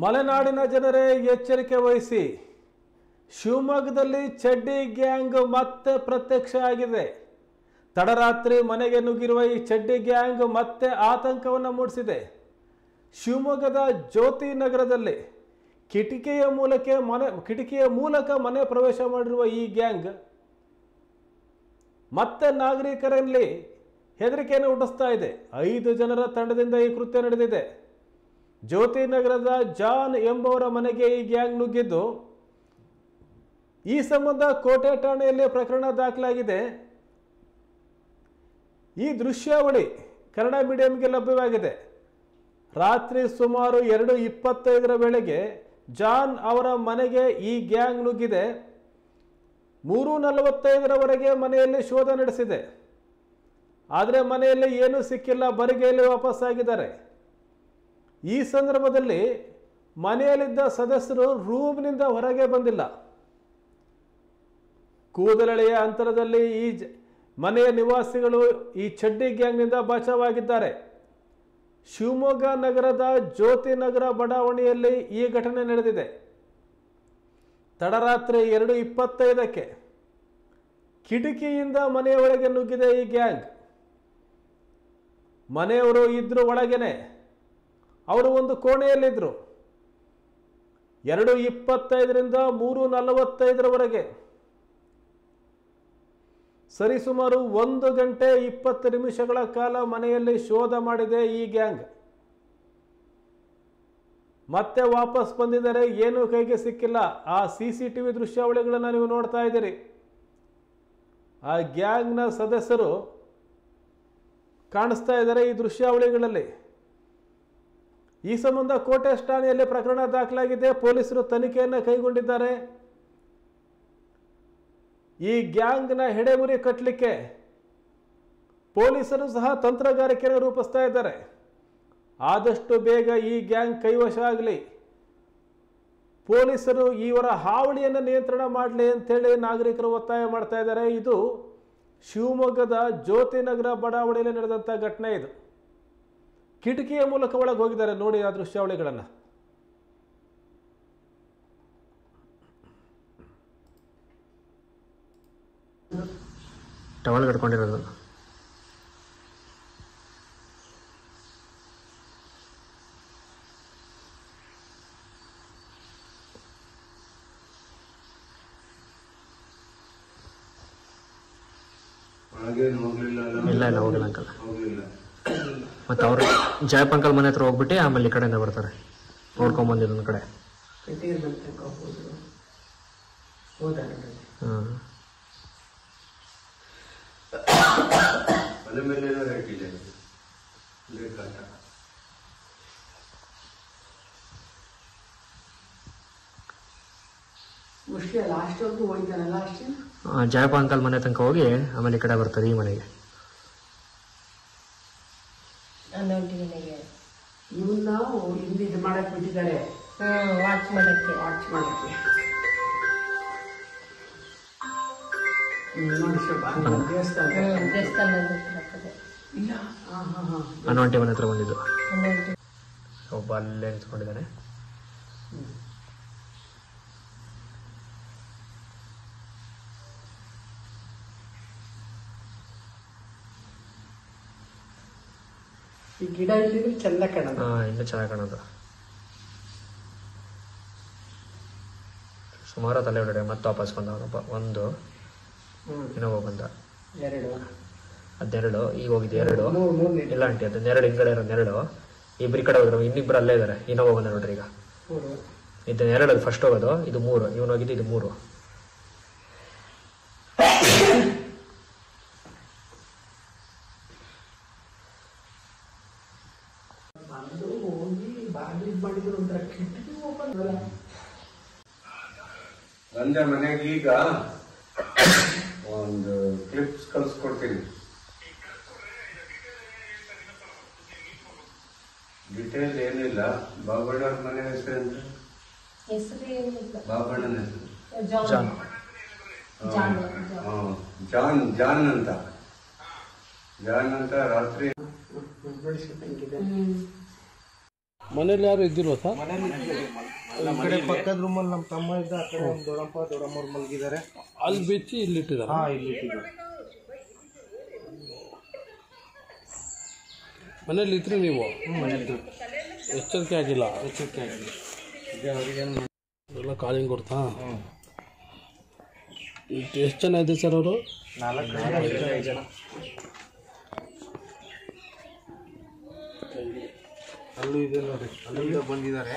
ಮಲೆನಾಡಿನ ಜನರೇ ಎಚ್ಚರಿಕೆ ವಹಿಸಿ. ಶಿವಮೊಗ್ಗದಲ್ಲಿ ಚಡ್ಡಿ ಗ್ಯಾಂಗ್ ಮತ್ತೆ ಪ್ರತ್ಯಕ್ಷ ಆಗಿದೆ. ತಡರಾತ್ರಿ ಮನೆಗೆ ನುಗ್ಗಿರುವ ಈ ಚಡ್ಡಿ ಗ್ಯಾಂಗ್ ಮತ್ತೆ ಆತಂಕವನ್ನು ಮೂಡಿಸಿದೆ. ಶಿವಮೊಗ್ಗದ ಜ್ಯೋತಿ ನಗರದಲ್ಲಿ ಕಿಟಕಿಯ ಮೂಲಕ ಮನೆ ಪ್ರವೇಶ ಮಾಡಿರುವ ಈ ಗ್ಯಾಂಗ್ ಮತ್ತೆ ನಾಗರಿಕರಲ್ಲಿ ಹೆದರಿಕೆಯನ್ನು ಹುಟ್ಟಿಸ್ತಾ ಇದೆ. 5 ಜನರ ತಂಡದಿಂದ ಈ ಕೃತ್ಯ ನಡೆದಿದೆ. ಜ್ಯೋತಿ ನಗರದ ಜಾನ್ ಎಂಬುವರ ಮನೆಗೆ ಈ ಗ್ಯಾಂಗ್ ನುಗ್ಗಿದ್ದು, ಈ ಸಂಬಂಧ ಕೋಟೆ ಠಾಣೆಯಲ್ಲಿ ಪ್ರಕರಣ ದಾಖಲಾಗಿದೆ. ಈ ದೃಶ್ಯಾವಳಿ ಕನ್ನಡ ಮೀಡಿಯಂಗೆ ಲಭ್ಯವಾಗಿದೆ. ರಾತ್ರಿ ಸುಮಾರು 2:25 ವೇಳೆಗೆ ಜಾನ್ ಅವರ ಮನೆಗೆ ಈ ಗ್ಯಾಂಗ್ ನುಗ್ಗಿದೆ. 3:45 ಮನೆಯಲ್ಲಿ ಶೋಧ ನಡೆಸಿದೆ. ಆದರೆ ಮನೆಯಲ್ಲಿ ಏನೂ ಸಿಕ್ಕಿಲ್ಲ, ಬರಿಗೈಯಲ್ಲಿ ವಾಪಸ್ಸಾಗಿದ್ದಾರೆ. ಈ ಸಂದರ್ಭದಲ್ಲಿ ಮನೆಯಲ್ಲಿದ್ದ ಸದಸ್ಯರು ರೂಮ್ನಿಂದ ಹೊರಗೆ ಬಂದಿಲ್ಲ. ಕೂದಲೆಳೆಯ ಅಂತರದಲ್ಲಿ ಈ ಮನೆಯ ನಿವಾಸಿಗಳು ಈ ಚಡ್ಡಿ ಗ್ಯಾಂಗ್ನಿಂದ ಬಚಾವಾಗಿದ್ದಾರೆ. ಶಿವಮೊಗ್ಗ ನಗರದ ಜ್ಯೋತಿ ನಗರ ಬಡಾವಣೆಯಲ್ಲಿ ಈ ಘಟನೆ ನಡೆದಿದೆ. ತಡರಾತ್ರಿ 2:25 ಕಿಟಕಿಯಿಂದ ಮನೆಯ ಒಳಗೆ ನುಗ್ಗಿದೆ ಈ ಗ್ಯಾಂಗ್. ಮನೆಯವರು ಇದ್ರು ಒಳಗೇನೆ, ಅವರು ಒಂದು ಕೋಣೆಯಲ್ಲಿದ್ದರು. 2:25ರಿಂದ 3:45 ಸರಿಸುಮಾರು 1 ಗಂಟೆ 20 ನಿಮಿಷಗಳ ಕಾಲ ಮನೆಯಲ್ಲಿ ಶೋಧ ಮಾಡಿದೆ ಈ ಗ್ಯಾಂಗ್. ಮತ್ತೆ ವಾಪಸ್ ಬಂದಿದ್ದಾರೆ, ಏನೂ ಕೈಗೆ ಸಿಕ್ಕಿಲ್ಲ. ಆ CCTV ದೃಶ್ಯಾವಳಿಗಳನ್ನು ನೀವು ನೋಡ್ತಾ ಇದ್ದೀರಿ. ಆ ಗ್ಯಾಂಗ್ನ ಸದಸ್ಯರು ಕಾಣಿಸ್ತಾ ಇದ್ದಾರೆ ಈ ದೃಶ್ಯಾವಳಿಗಳಲ್ಲಿ. ಈ ಸಂಬಂಧ ಕೋಟೆ ಠಾಣೆಯಲ್ಲಿ ಪ್ರಕರಣ ದಾಖಲಾಗಿದೆ. ಪೊಲೀಸರು ತನಿಖೆಯನ್ನು ಕೈಗೊಂಡಿದ್ದಾರೆ. ಈ ಗ್ಯಾಂಗ್ನ ಹೆಡೆಮುರಿ ಕಟ್ಟಲಿಕ್ಕೆ ಪೊಲೀಸರು ಸಹ ತಂತ್ರಗಾರಿಕೆಯನ್ನು ರೂಪಿಸ್ತಾ ಇದ್ದಾರೆ. ಆದಷ್ಟು ಬೇಗ ಈ ಗ್ಯಾಂಗ್ ಕೈವಶ ಆಗಲಿ, ಪೊಲೀಸರು ಇವರ ಹಾವಳಿಯನ್ನು ನಿಯಂತ್ರಣ ಮಾಡಲಿ ಅಂತೇಳಿ ನಾಗರಿಕರು ಒತ್ತಾಯ ಮಾಡ್ತಾ ಇದ್ದಾರೆ. ಇದು ಶಿವಮೊಗ್ಗದ ಜ್ಯೋತಿ ನಗರ ಬಡಾವಣೆಯಲ್ಲಿ ನಡೆದಂಥ ಘಟನೆ. ಇದು ಕಿಟಕಿಯ ಮೂಲಕ ಒಳಗೆ ಹೋಗಿದ್ದಾರೆ. ನೋಡಿ ಆ ದೃಶ್ಯಾವಳಿಗಳನ್ನು. ಟವಲ್ ಕಟ್ಕೊಂಡಿರೋದು. ಇಲ್ಲ ಹೋಗಿಲ್ಲ ಅಂಕಲ್. ಮತ್ತೆ ಅವರು ಜಯಪ್ ಅಂಕಲ್ ಮನೆ ಹತ್ರ ಹೋಗ್ಬಿಟ್ಟು ಆಮೇಲೆ ಈ ಕಡೆಯಿಂದ ಬರ್ತಾರೆ ನೋಡ್ಕೊಂಬಂದಿದ್ದು ಒಂದು ಕಡೆ. ಹಾಂ ಜಯಪ್ಪ ಅಂಕಲ್ ಮನೆ ತನಕ ಹೋಗಿ ಆಮೇಲೆ ಈ ಕಡೆ ಬರ್ತಾರೆ ಈ ಮನೆಗೆ. ಇವನ್ನ ಹಿಂದೆ ಇದು ಮಾಡಕ್ ಬಿಟ್ಟಿದ್ದಾರೆ, ವಾಚ್ ಮಾಡಕ್ಕೆ ಅನ್ವಂಟಿ ಮನೆ ಹತ್ರ ಬಂದಿದ್ದು. ಒಬ್ಬ ಅಲ್ಲೇ ನಿಂತ್ಕೊಂಡಿದ್ದಾನೆ. ಈ ಗಿಡ ಇಲ್ಲಿದ್ರೆ ಚಂದ ಕಾಣೋದು. ಇನ್ನೂ ಚೆನ್ನಾಗಿ ಕಾಣೋದು. ಸುಮಾರು ತಲೆ ಹೊರಡೆ ಮತ್ತೆ ವಾಪಸ್ ಬಂದವನಪ್ಪ. ಒಂದು ಇನ್ನೊಬ್ಬ ಬಂದ, 2 ಈಗ ಹೋಗಿದ್ದು 2 ಇಲ್ಲ ಆಂಟಿ, ಅದು 2 ಹಿಂದ್ಗಡೆ ಇರೋ 2 ಇಬ್ರು ಈ ಕಡೆ ಹೋದ್ರು, ಇನ್ನಿಬ್ರು ಅಲ್ಲೇ ಇದ್ದಾರೆ. ಇನ್ನೊಬ್ಬ ಬಂದ ನೋಡ್ರಿ ಈಗ. ಇದು 2 ಅದು ಫಸ್ಟ್ ಹೋಗೋದು, ಇದು 3 ಇವನು ಹೋಗಿದ್ದು, ಇದು 3. ಬಂದೆ ಮನೆಗೆ. ಈಗ ಒಂದು ಕ್ಲಿಪ್ಸ್ ಕಳಿಸ್ಕೊಡ್ತೀನಿ. ಡೀಟೇಲ್ ಏನಿಲ್ಲ. ಬಾಬಣ್ಣವ್ರ ಮನೆ ಹೆಸರು ಅಂತ? ಬಾಬಣ್ಣನ ಹೆಸರು ಜಾನ್ ಅಂತ. ಜಾನ್ ಅಂತ ರಾತ್ರಿ ಮನೇಲಿ ಯಾರು ಇದ್ದಿಲ್ವಾ ಸರ್? ಮನೇಲಿ ಈ ಕಡೆ ಪಕ್ಕದ ರೂಮಲ್ಲಿ ನಮ್ಮ ತಮ್ಮ ಇದ್ದ, ಆ ಕಡೆ ನಮ್ಮ ದೊಡ್ಡಮ್ಮವ್ರು ಮಲಗಿದ್ದಾರೆ. ಅಲ್ಲಿ ಬಿಚ್ಚಿ ಇಲ್ಲಿ ಇಟ್ಟಿದ್ದಾರೆ. ಹಾಂ, ಇಲ್ಲಿ ಇಟ್ಟಿದ್ದಾರೆ. ಮನೇಲಿ ಇದ್ರಿ ನೀವು? ಮನೇಲಿ ಎಚ್ಚರಿಕೆ ಆಗಿಲ್ಲ? ಎಚ್ಚರಿಕೆ ಆಗಿದೆ. ಎಲ್ಲ ಕಾಲಿಂಗ್ ಕೊಡ್ತಾ? ಎಷ್ಟು ಜನ ಇದೆ ಸರ್ ಅವರು? 4 ಜನ. ಅಲ್ಲೂ ಇದೆ ನೋಡಿ, ಅಲ್ಲಿಂದ ಬಂದಿದ್ದಾರೆ.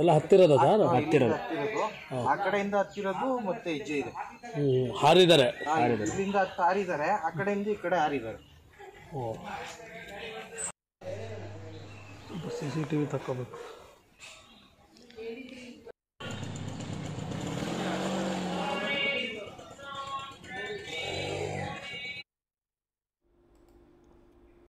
ಎಲ್ಲ ಹತ್ತಿರದ ಸರ್? ಹತ್ತಿರೋದು ಆ ಕಡೆಯಿಂದ ಹತ್ತಿರೋದು, ಮತ್ತೆ ಹೆಜ್ಜೆ ಇದೆ. ಹಾರಿದ್ದಾರೆ? ಇಲ್ಲಿಂದ ಹಾರಿದ್ದಾರೆ, ಆ ಕಡೆಯಿಂದ ಈ ಕಡೆ ಹಾರಿದ್ದಾರೆ. CCTV ತಗೋಬೇಕು.